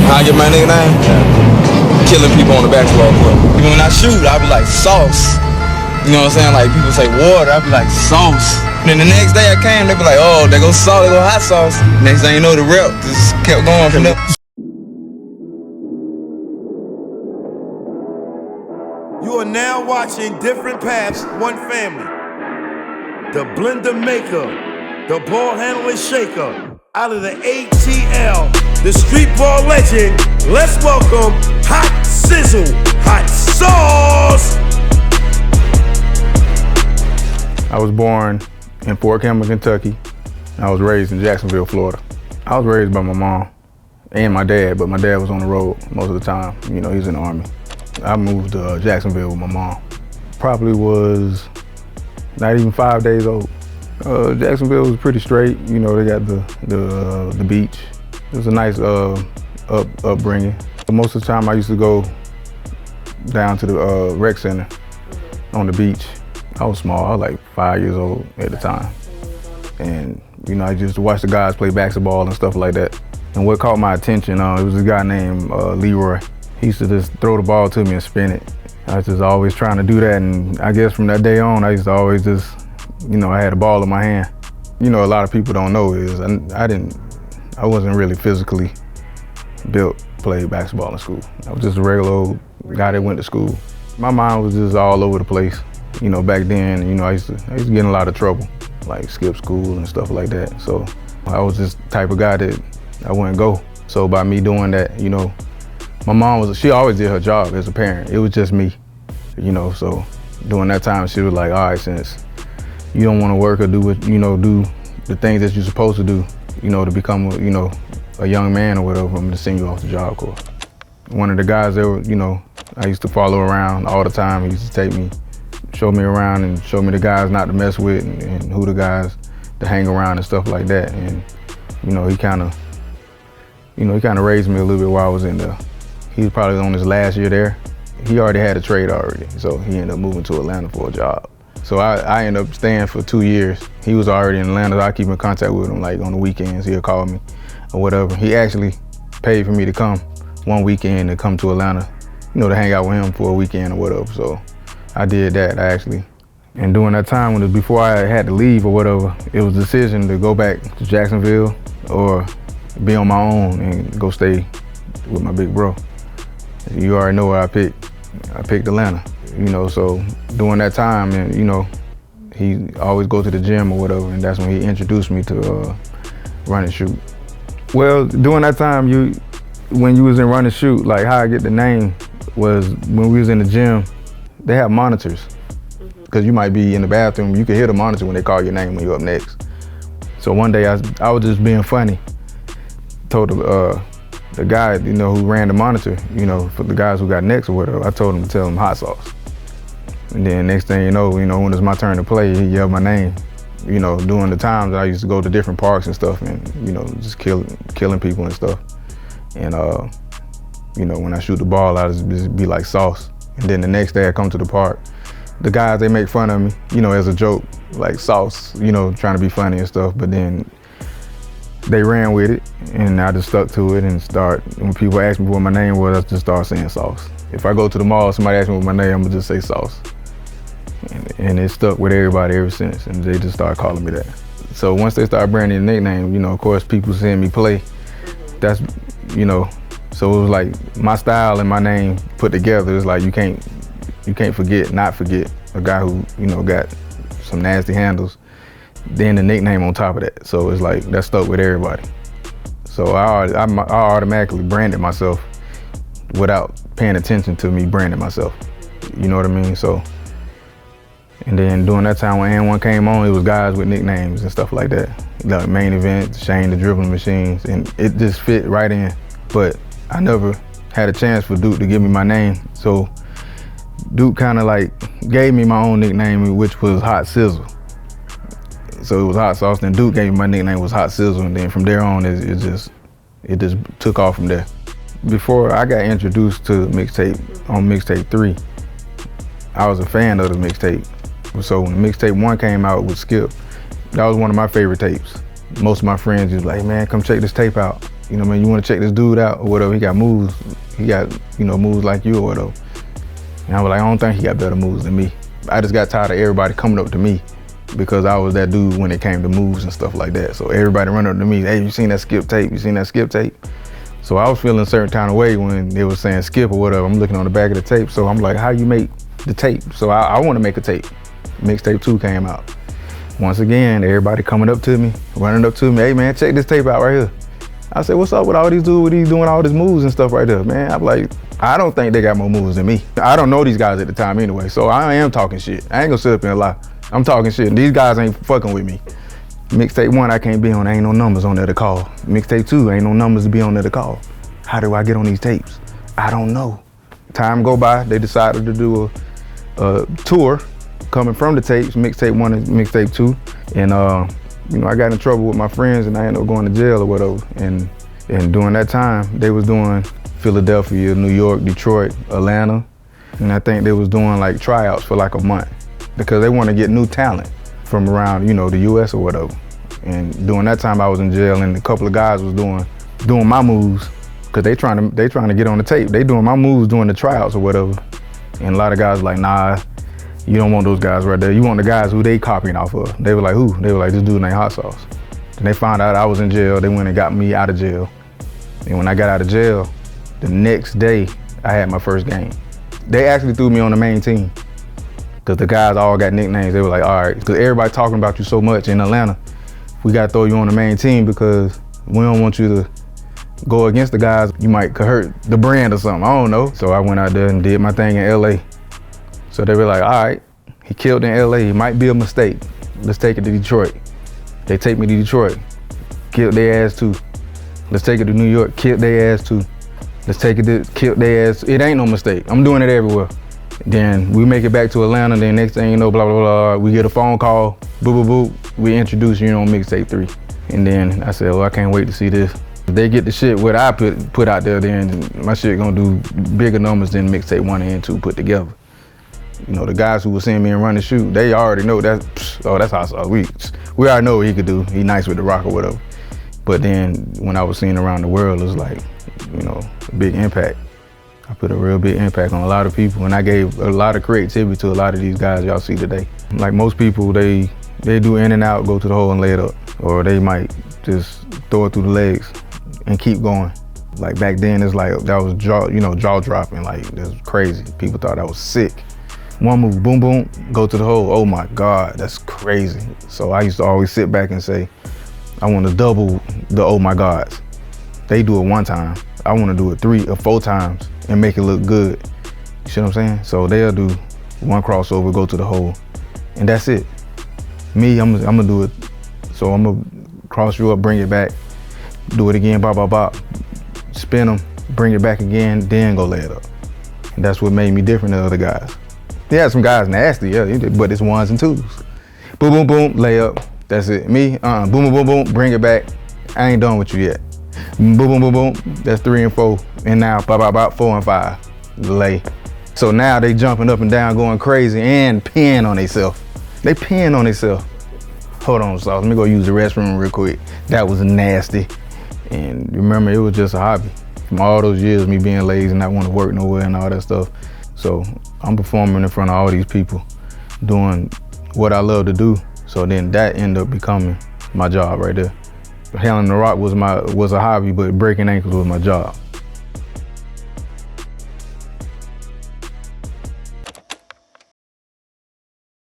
How I get my nickname? Killing people on the basketball court. Even when I shoot, I be like, sauce. You know what I'm saying? Like, people say water, I be like, sauce. And then the next day I came, they be like, oh, there goes sauce, there goes hot sauce. Next thing you know, the rep just kept going from there. You are now watching Different Paths, One Family. The blender maker, the ball handling shaker, out of the ATL, the street ball legend, let's welcome Hot Sizzle, Hot Sauce! I was born in Fort Campbell, Kentucky. I was raised in Jacksonville, Florida. I was raised by my mom and my dad, but my dad was on the road most of the time. You know, he's in the Army. I moved to Jacksonville with my mom. Probably was not even 5 days old. Jacksonville was pretty straight. You know, they got the beach. It was a nice upbringing. Most of the time I used to go down to the rec center on the beach. I was small, I was like 5 years old at the time. And you know, I used to watch the guys play basketball and stuff like that. And what caught my attention, it was a guy named Leroy. He used to just throw the ball to me and spin it. I was just always trying to do that, and I guess from that day on, I used to always just, you know, I had a ball in my hand. You know, a lot of people don't know is I wasn't really physically built to play basketball in school. I was just a regular old guy that went to school. My mind was just all over the place. You know, back then, you know, I used to get in a lot of trouble, like skip school and stuff like that. So I was just the type of guy that I wouldn't go. So by me doing that, you know, my mom she always did her job as a parent. It was just me, you know, so during that time, she was like, all right, since you don't want to work or do the things that you're supposed to do, you know, to become, a young man or whatever, I'm gonna send you off the job corps. One of the guys that you know, I used to follow around all the time. He used to take me, show me around and show me the guys not to mess with and who the guys to hang around and stuff like that. And, you know, he kind of raised me a little bit while I was in there. He was probably on his last year there. He already had a trade already, so he ended up moving to Atlanta for a job. So I ended up staying for 2 years. He was already in Atlanta. I keep in contact with him, like on the weekends, he'll call me or whatever. He actually paid for me to come one weekend to come to Atlanta, you know, to hang out with him for a weekend or whatever. So I did that actually. And during that time, before I had to leave or whatever, it was a decision to go back to Jacksonville or be on my own and go stay with my big bro. You already know what I picked. I picked Atlanta, you know, so during that time, and you know, he always go to the gym or whatever, and that's when he introduced me to run and shoot. Well, during that time, when you was in run and shoot, like how I get the name was when we was in the gym, they have monitors, because you might be in the bathroom, you can hear the monitor when they call your name when you're up next. So one day I was just being funny, told the guy, you know, who ran the monitor, you know, for the guys who got next or whatever, I told him to tell him hot sauce. And then next thing you know, when it was my turn to play, he yelled my name. You know, during the times I used to go to different parks and stuff and, you know, just killing people and stuff. And, you know, when I shoot the ball, I just be like sauce. And then the next day I come to the park, the guys, they make fun of me, you know, as a joke, like sauce, you know, trying to be funny and stuff, but then they ran with it, and I just stuck to it and when people ask me what my name was, I just start saying sauce. If I go to the mall, somebody asks me what my name, I'm gonna just say sauce. And it stuck with everybody ever since, and they just started calling me that. So once they started branding the nickname, you know, of course, people seeing me play, that's, you know, so it was like my style and my name put together. It's like you can't not forget a guy who, you know, got some nasty handles, then the nickname on top of that. So it's like, that stuck with everybody. So I automatically branded myself without paying attention to me branding myself. You know what I mean? So, and then during that time when AND1 came on, it was guys with nicknames and stuff like that. Like Main Event, Shane the Dribbling Machines, and it just fit right in. But I never had a chance for Duke to give me my name. So Duke kind of like gave me my own nickname, which was Hot Sizzle. So it was Hot Sauce, then Duke gave me my nickname was Hot Sizzle, and then from there on, it just took off from there. Before I got introduced to mixtape on mixtape 3, I was a fan of the mixtape. So when mixtape 1 came out with Skip, that was one of my favorite tapes. Most of my friends was like, man, come check this tape out. You know what I mean? You want to check this dude out or whatever. He got moves. He got, you know, moves like you or whatever. And I was like, I don't think he got better moves than me. I just got tired of everybody coming up to me because I was that dude when it came to moves and stuff like that. So everybody running up to me, hey, you seen that skip tape? You seen that skip tape? So I was feeling a certain kind of way when they was saying skip or whatever. I'm looking on the back of the tape. So I'm like, how you make the tape? So I want to make a tape. Mixtape 2 came out. Once again, everybody coming up to me, running up to me, hey man, check this tape out right here. I said, what's up with all these dudes, with these doing all these moves and stuff right there, man? I'm like, I don't think they got more moves than me. I don't know these guys at the time anyway, so I am talking shit. I ain't gonna sit up and lie. I'm talking shit, and these guys ain't fucking with me. Mixtape 1, I can't be on, ain't no numbers on there to call. Mixtape 2, ain't no numbers to be on there to call. How do I get on these tapes? I don't know. Time go by, they decided to do a tour coming from the tapes, Mixtape 1 and Mixtape 2. And you know, I got in trouble with my friends and I ended up going to jail or whatever. And during that time, they was doing Philadelphia, New York, Detroit, Atlanta. And I think they was doing like tryouts for like a month because they want to get new talent from around, you know, the US or whatever. And during that time I was in jail and a couple of guys was doing my moves because they trying to get on the tape. They doing my moves during the tryouts or whatever. And a lot of guys like, nah, you don't want those guys right there. You want the guys who they copying off of. They were like, who? They were like, this dude named Hot Sauce. And they found out I was in jail. They went and got me out of jail. And when I got out of jail, the next day I had my first game. They actually threw me on the main team because the guys all got nicknames. They were like, all right, because everybody talking about you so much in Atlanta, we got to throw you on the main team because we don't want you to go against the guys. You might hurt the brand or something, I don't know. So I went out there and did my thing in LA. So they were like, all right, he killed in LA, it might be a mistake. Let's take it to Detroit. They take me to Detroit, killed their ass too. Let's take it to New York, killed their ass too. Let's take it to, killed their ass. It ain't no mistake, I'm doing it everywhere. Then we make it back to Atlanta, then next thing you know, blah, blah, blah, we get a phone call, boop, boop, boop, we introduce you on Mixtape 3. And then I said, well, I can't wait to see this. If they get the shit what I put out there, then my shit gonna do bigger numbers than Mixtape 1 and 2 put together. You know, the guys who were seeing me and run the shoot, they already know that's Hot Sauce. We already know what he could do. He nice with the rock or whatever. But then when I was seeing around the world, it was like, you know, a big impact. I put a real big impact on a lot of people and I gave a lot of creativity to a lot of these guys y'all see today. Like most people, they do in and out, go to the hole and lay it up. Or they might just throw it through the legs and keep going. Like back then, it's like, that was jaw dropping, like it was crazy. People thought I was sick. One move, boom, boom, go to the hole. Oh my God, that's crazy. So I used to always sit back and say, I want to double the oh my Gods. They do it one time. I want to do it 3 or 4 times and make it look good. You see what I'm saying? So they'll do one crossover, go to the hole, and that's it. Me, I'm gonna do it. So I'm gonna cross you up, bring it back, do it again, bop, bop, bop, spin them, bring it back again, then go lay it up. And that's what made me different than other guys. Yeah, some guys nasty, yeah, but it's 1s and 2s. Boom, boom, boom, lay up, that's it. Me, boom, boom, boom, boom, bring it back. I ain't done with you yet. Boom, boom, boom, boom, that's 3 and 4. And now, bop, bop, bop, 4 and 5, lay. So now they jumping up and down, going crazy and peeing on themselves. They peeing on themselves. Hold on, Sauce, let me go use the restroom real quick. That was nasty. And remember, it was just a hobby. From all those years, me being lazy and not want to work nowhere and all that stuff. So I'm performing in front of all these people, doing what I love to do. So then that ended up becoming my job right there. Handling the rock was a hobby, but breaking ankles was my job.